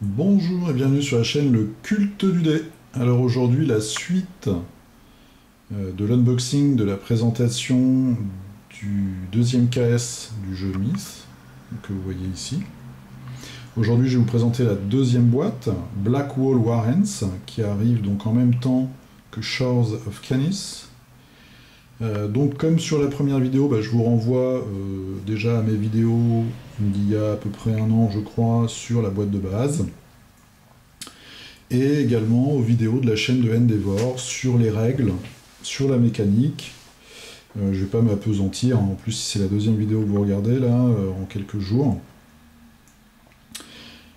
Bonjour et bienvenue sur la chaîne Le Culte du Dé. Alors aujourd'hui la suite de l'unboxing de la présentation du deuxième KS du jeu Myth, que vous voyez ici. Aujourd'hui je vais vous présenter la deuxième boîte, Blackwall Warrens, qui arrive donc en même temps que Shores of Canis. Donc comme sur la première vidéo, je vous renvoie déjà à mes vidéos d'il y a à peu près un an je crois sur la boîte de base, et également aux vidéos de la chaîne de Endeavor sur les règles, sur la mécanique. Je ne vais pas m'appesantir, en plus si c'est la deuxième vidéo que vous regardez là en quelques jours.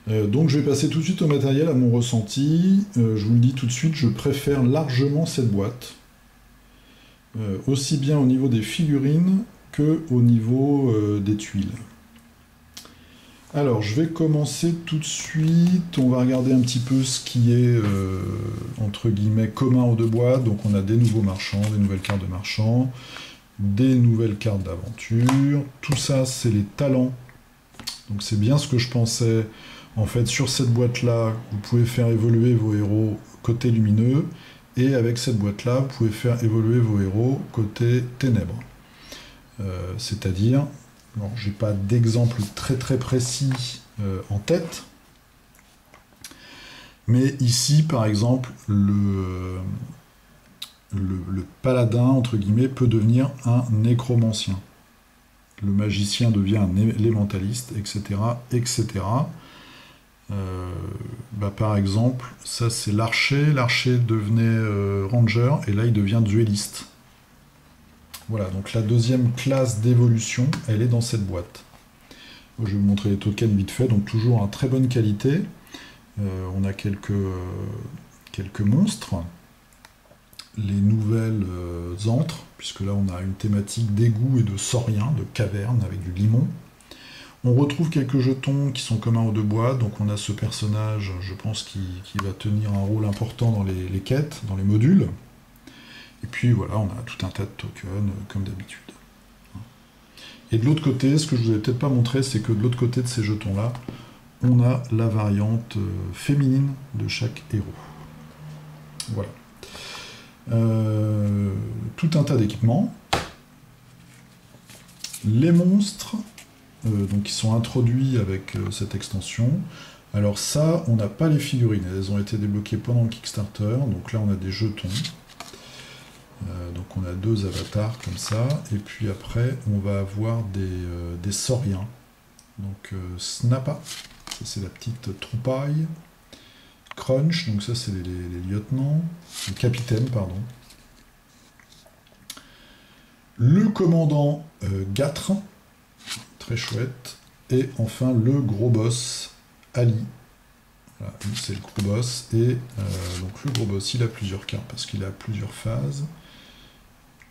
Donc je vais passer tout de suite au matériel, à mon ressenti. Je vous le dis tout de suite, je préfère largement cette boîte. Aussi bien au niveau des figurines que au niveau des tuiles. Alors, je vais commencer tout de suite. On va regarder un petit peu ce qui est, entre guillemets, commun aux deux boîtes. Donc, on a des nouveaux marchands, des nouvelles cartes de marchands, des nouvelles cartes d'aventure. Tout ça, c'est les talents. Donc, c'est bien ce que je pensais. En fait, sur cette boîte-là, vous pouvez faire évoluer vos héros côté lumineux. Et avec cette boîte-là, vous pouvez faire évoluer vos héros côté ténèbres. C'est-à-dire... Alors, j'ai pas d'exemple très précis en tête, mais ici, par exemple, le paladin, entre guillemets, peut devenir un nécromancien. Le magicien devient un élémentaliste, etc. etc. Par exemple, ça c'est l'archer. L'archer devenait ranger, et là il devient duelliste. Voilà, donc la deuxième classe d'évolution, elle est dans cette boîte. Je vais vous montrer les tokens vite fait, donc toujours en très bonne qualité. On a quelques monstres. Les nouvelles antres, puisque là on a une thématique d'égout et de sauriens, de cavernes avec du limon. On retrouve quelques jetons qui sont communs aux deux boîtes, donc on a ce personnage, je pense, qui va tenir un rôle important dans les quêtes, dans les modules. Et puis voilà, on a tout un tas de tokens, comme d'habitude. Et de l'autre côté, ce que je ne vous ai peut-être pas montré, c'est que de l'autre côté de ces jetons-là, on a la variante féminine de chaque héros. Voilà. Tout un tas d'équipements. Les monstres, donc, qui sont introduits avec cette extension. Alors ça, on n'a pas les figurines, elles ont été débloquées pendant le Kickstarter, donc là on a des jetons. Donc on a deux avatars comme ça, et puis après on va avoir des sauriens. Donc Snappa, ça c'est la petite troupaille. Crunch, donc ça c'est les lieutenants, les capitaines, pardon. Le commandant Gâtre, très chouette. Et enfin le gros boss, Ali. Voilà, c'est le gros boss, et donc le gros boss il a plusieurs cartes parce qu'il a plusieurs phases.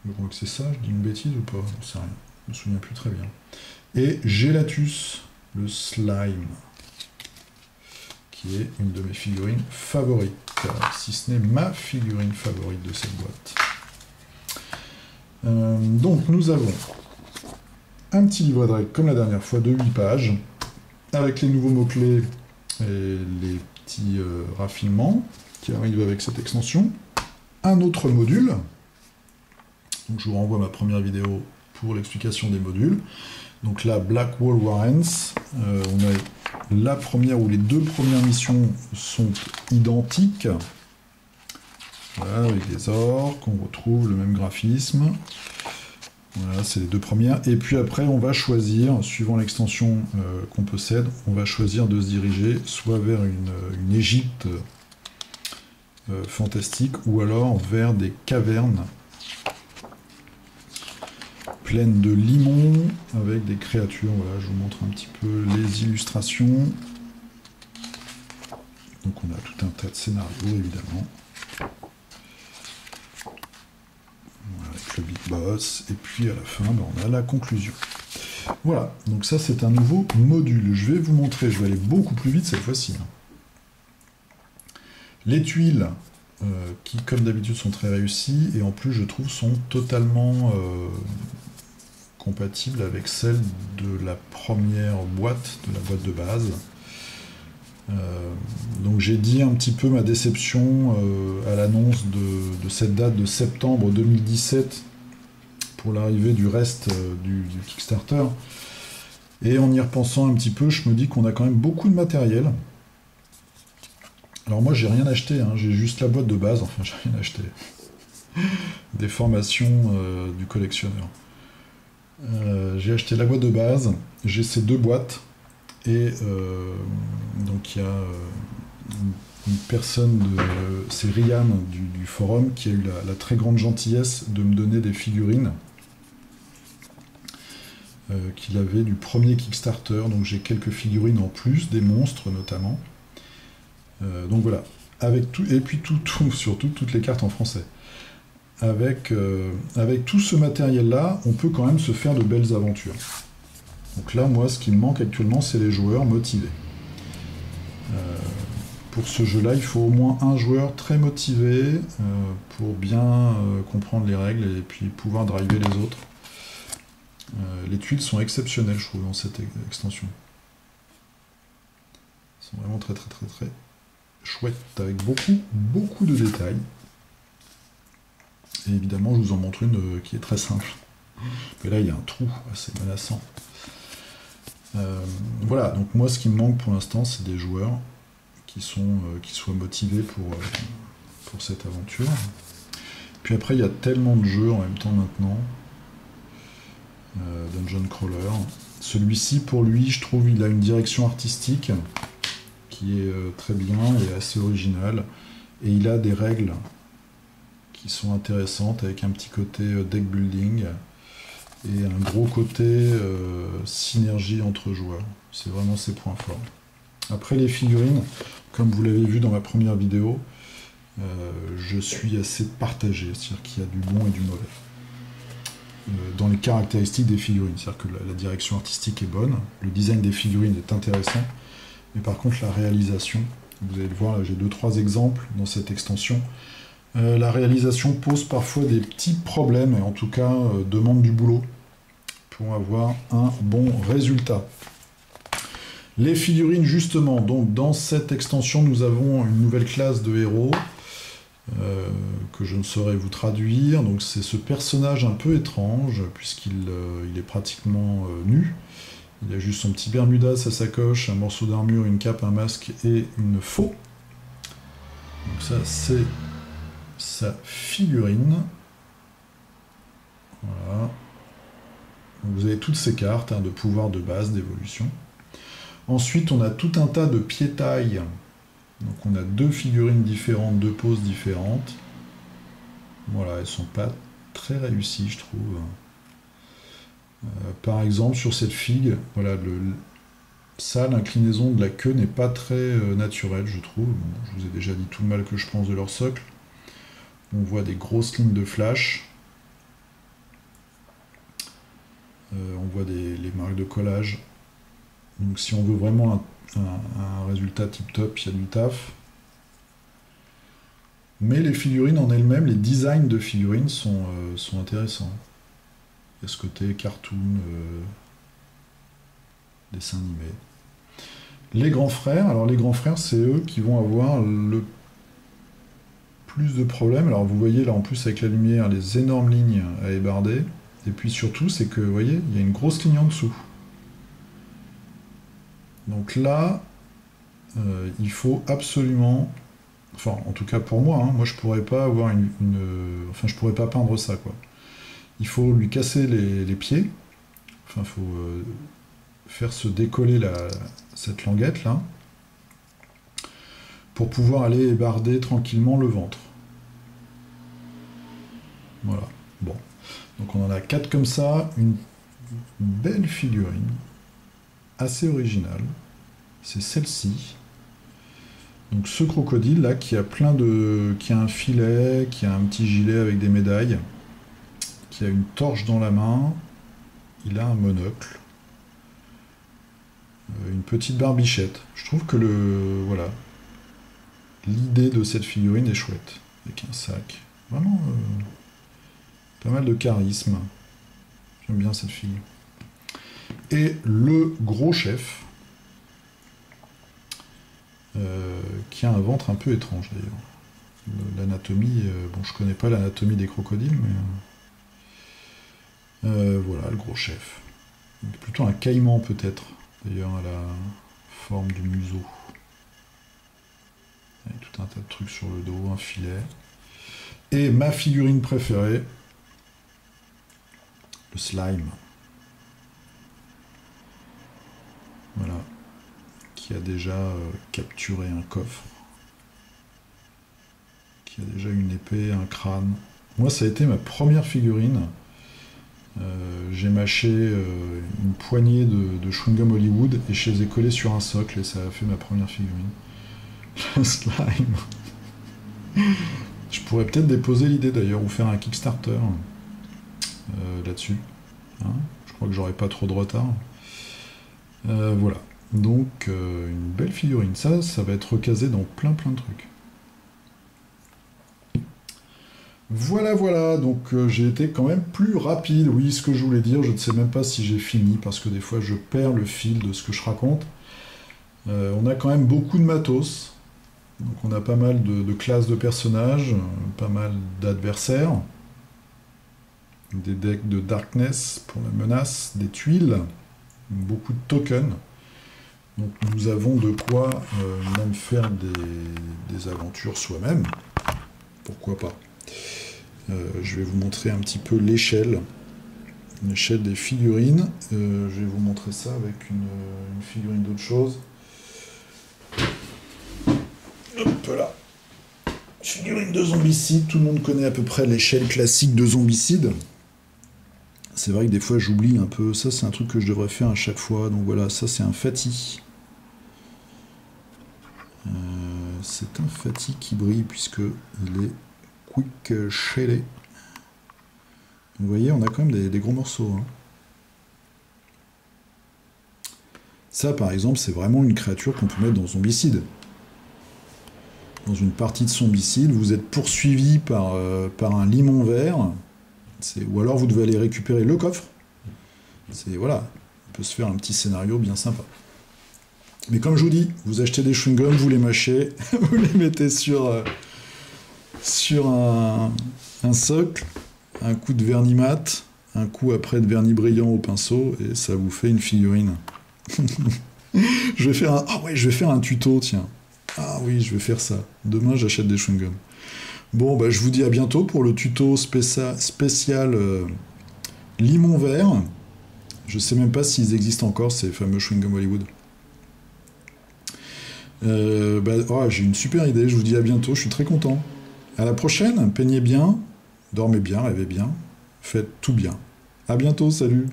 Je crois que c'est ça, je dis une bêtise ou pas? Je sais rien, je me souviens plus très bien. Et Gelatus, le slime, qui est une de mes figurines favorites, si ce n'est ma figurine favorite de cette boîte. Donc nous avons un petit livret de règles comme la dernière fois de 8 pages, avec les nouveaux mots-clés et les petits raffinements qui arrivent avec cette extension. Un autre module. Donc je vous renvoie à ma première vidéo pour l'explication des modules. Donc là, Blackwall Warrens, on a la première ou les deux premières missions sont identiques. Voilà, avec des orques, on retrouve le même graphisme. Voilà, c'est les deux premières. Et puis après, on va choisir, suivant l'extension qu'on possède, on va choisir de se diriger soit vers une Égypte fantastique, ou alors vers des cavernes pleines de limons, avec des créatures. Voilà, je vous montre un petit peu les illustrations. Donc on a tout un tas de scénarios, évidemment. Voilà, avec le big boss, et puis à la fin, on a la conclusion. Voilà, donc ça c'est un nouveau module. Je vais vous montrer, je vais aller beaucoup plus vite cette fois-ci. Les tuiles, qui comme d'habitude sont très réussies, et en plus je trouve sont totalement compatibles avec celle de la première boîte, de la boîte de base. Donc j'ai dit un petit peu ma déception à l'annonce de cette date de septembre 2017 pour l'arrivée du reste du Kickstarter. Et en y repensant un petit peu, je me dis qu'on a quand même beaucoup de matériel. Alors moi j'ai rien acheté, hein, j'ai juste la boîte de base, enfin j'ai rien acheté. Des formations du collectionneur. J'ai acheté la boîte de base, j'ai ces deux boîtes, et donc il y a une personne, c'est Ryan du forum, qui a eu la très grande gentillesse de me donner des figurines qu'il avait du premier Kickstarter, donc j'ai quelques figurines en plus, des monstres notamment. Donc voilà, avec tout, et puis surtout toutes les cartes en français. Avec tout ce matériel-là, on peut quand même se faire de belles aventures. Donc là, moi, ce qui me manque actuellement, c'est les joueurs motivés. Pour ce jeu-là, il faut au moins un joueur très motivé pour bien comprendre les règles et puis pouvoir driver les autres. Les tuiles sont exceptionnelles, je trouve, dans cette extension. Elles sont vraiment très chouettes, avec beaucoup de détails. Et évidemment, je vous en montre une qui est très simple. Mais là, il y a un trou assez menaçant. Voilà, donc moi, ce qui me manque pour l'instant, c'est des joueurs qui soient motivés pour cette aventure. Puis après, il y a tellement de jeux en même temps maintenant. Dungeon Crawler. Celui-ci, pour lui, je trouve, il a une direction artistique qui est très bien et assez originale. Et il a des règles qui sont intéressantes, avec un petit côté deck building et un gros côté synergie entre joueurs. C'est vraiment ses points forts. Après les figurines, comme vous l'avez vu dans ma première vidéo, je suis assez partagé, c'est-à-dire qu'il y a du bon et du mauvais. Dans les caractéristiques des figurines, c'est-à-dire que la direction artistique est bonne, le design des figurines est intéressant, mais par contre la réalisation, vous allez le voir, là j'ai 2-3 exemples dans cette extension, la réalisation pose parfois des petits problèmes, et en tout cas demande du boulot pour avoir un bon résultat. Les figurines, justement, donc dans cette extension, nous avons une nouvelle classe de héros que je ne saurais vous traduire. Donc c'est ce personnage un peu étrange, puisqu'il est pratiquement nu. Il a juste son petit bermuda, sa sacoche, un morceau d'armure, une cape, un masque et une faux. Donc ça, c'est sa figurine. Voilà. Donc vous avez toutes ces cartes de pouvoir de base, d'évolution. Ensuite, on a tout un tas de piétailles. Donc on a deux figurines différentes, deux poses différentes. Voilà, elles sont pas très réussies, je trouve. Par exemple, sur cette figue, voilà, ça, l'inclinaison de la queue n'est pas très naturelle, je trouve. Bon, je vous ai déjà dit tout le mal que je pense de leur socle. On voit des grosses lignes de flash. On voit les marques de collage. Donc si on veut vraiment un résultat tip-top, il y a du taf. Mais les figurines en elles-mêmes, les designs de figurines sont intéressants. Il y a ce côté cartoon, dessin animé. Les grands frères, alors les grands frères, c'est eux qui vont avoir le plus de problèmes. Alors vous voyez là en plus avec la lumière, les énormes lignes à ébarder. Et puis surtout, c'est que, vous voyez, il y a une grosse ligne en dessous. Donc là, il faut absolument, enfin en tout cas pour moi, moi je pourrais pas avoir enfin je pourrais pas peindre ça quoi. Il faut lui casser les pieds, enfin il faut faire se décoller cette languette là, pour pouvoir aller ébarder tranquillement le ventre. Voilà, bon. Donc on en a 4 comme ça, une belle figurine, assez originale, c'est celle-ci. Donc ce crocodile là qui a qui a un filet, qui a un petit gilet avec des médailles, qui a une torche dans la main, il a un monocle, une petite barbichette. Je trouve que voilà, l'idée de cette figurine est chouette, avec un sac. Vraiment pas mal de charisme. J'aime bien cette fille. Et le gros chef, qui a un ventre un peu étrange d'ailleurs. L'anatomie, bon, je connais pas l'anatomie des crocodiles, mais voilà, le gros chef. Donc, plutôt un caïman peut-être, d'ailleurs à la forme du museau. Avec tout un tas de trucs sur le dos, un filet. Et ma figurine préférée, le slime. Voilà. Qui a déjà capturé un coffre. Qui a déjà une épée, un crâne. Moi, ça a été ma première figurine. J'ai mâché une poignée de chewing-gum Hollywood et je les ai collés sur un socle et ça a fait ma première figurine. Le slime. Je pourrais peut-être déposer l'idée d'ailleurs ou faire un Kickstarter là-dessus. Hein, je crois que j'aurai pas trop de retard. Voilà. Donc une belle figurine. Ça va être recasé dans plein de trucs. Voilà, donc j'ai été quand même plus rapide. Oui, ce que je voulais dire, je ne sais même pas si j'ai fini, parce que des fois je perds le fil de ce que je raconte. On a quand même beaucoup de matos. Donc on a pas mal de classes de personnages, pas mal d'adversaires, des decks de Darkness pour la menace, des tuiles, beaucoup de tokens. Donc nous avons de quoi même faire des aventures soi-même. Pourquoi pas. Je vais vous montrer un petit peu l'échelle des figurines. Je vais vous montrer ça avec une figurine d'autre chose. Hop là. Figurine de zombicide, tout le monde connaît à peu près l'échelle classique de zombicide. C'est vrai que des fois j'oublie un peu, ça c'est un truc que je devrais faire à chaque fois, donc voilà, ça c'est un Fatih. C'est un Fatih qui brille puisque il est quick shaded. Vous voyez, on a quand même des gros morceaux. Hein. Ça par exemple, c'est vraiment une créature qu'on peut mettre dans zombicide. Dans une partie de zombicide, vous êtes poursuivi par un limon vert, ou alors vous devez aller récupérer le coffre. Voilà, on peut se faire un petit scénario bien sympa. Mais comme je vous dis, vous achetez des chewing-gums, vous les mâchez, vous les mettez sur un socle, un coup de vernis mat, un coup après de vernis brillant au pinceau, et ça vous fait une figurine. Je vais faire un tuto, tiens. Ah oui, je vais faire ça. Demain, j'achète des chewing-gums. Bon, bah, je vous dis à bientôt pour le tuto spécial limon vert. Je sais même pas s'ils existent encore, ces fameux chewing-gums Hollywood. J'ai une super idée, je vous dis à bientôt, je suis très content. À la prochaine, peignez bien, dormez bien, rêvez bien, faites tout bien. À bientôt, salut!